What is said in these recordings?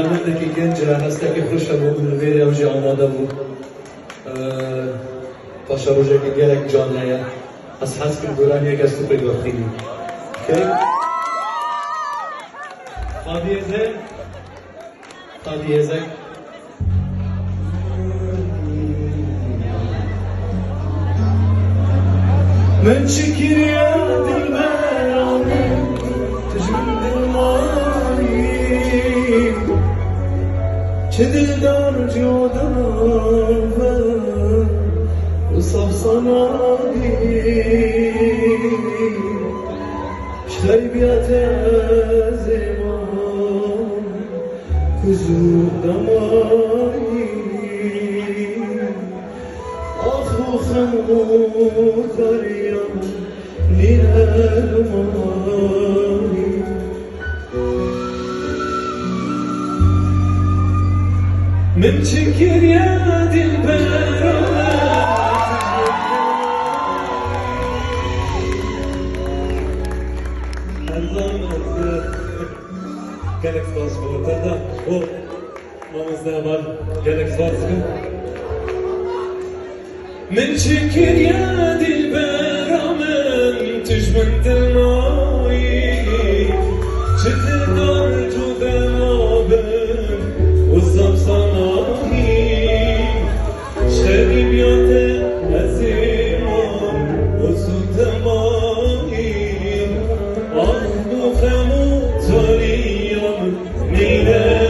برنامه‌دeki genç hastaki hoş bu veri avcı amada bu paşa rojaki gerek canlıya az hasbi buraniye kastu peydahtini. Hadiyeze من شكر يا دلبر تجمد الماي دلدار جودا وصف صنادي شخيبيات زمان كزور دماي أخو خمود دريم للألماني من شكر يا دلبر her zaman gerek var ortada o mamızda var gerek var من شكر يا دلبر من تجمد الماي شتدار جدابن وزم صناهي شريبيات أزيمان وزود ماهي أخذ خمو طريم ميلاد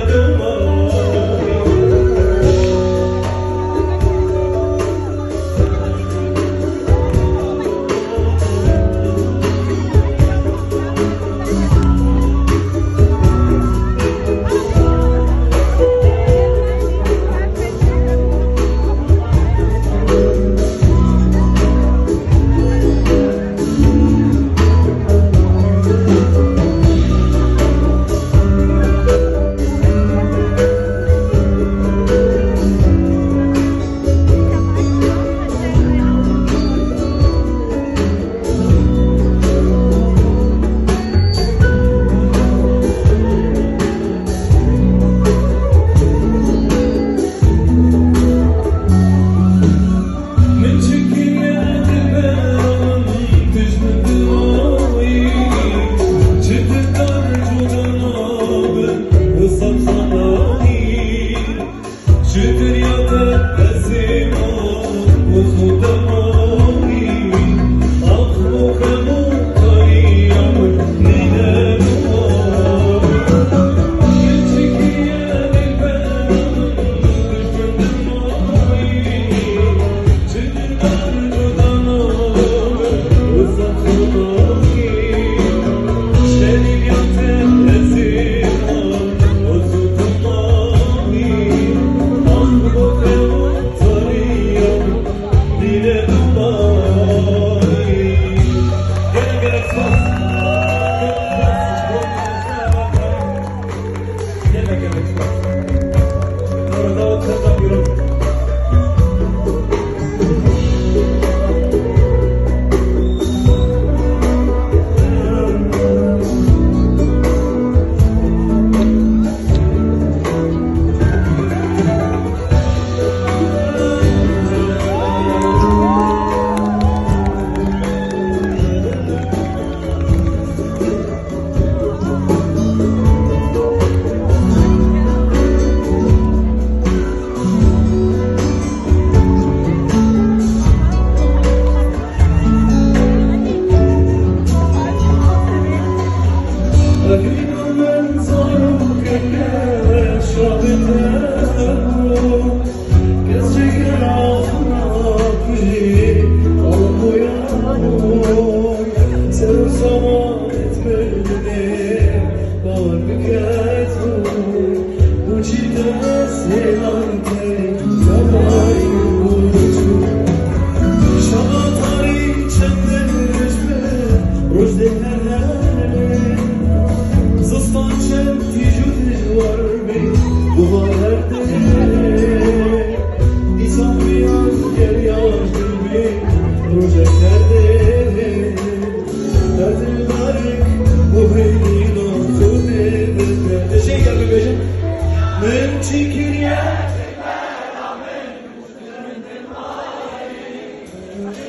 من تكريا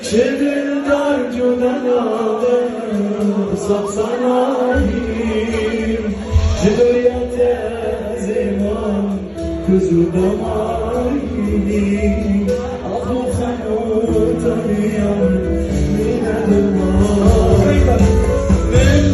شدر دار جدنا صفصناهيم جدريات زمان كزو دماريم أخو خنو تريم من المار من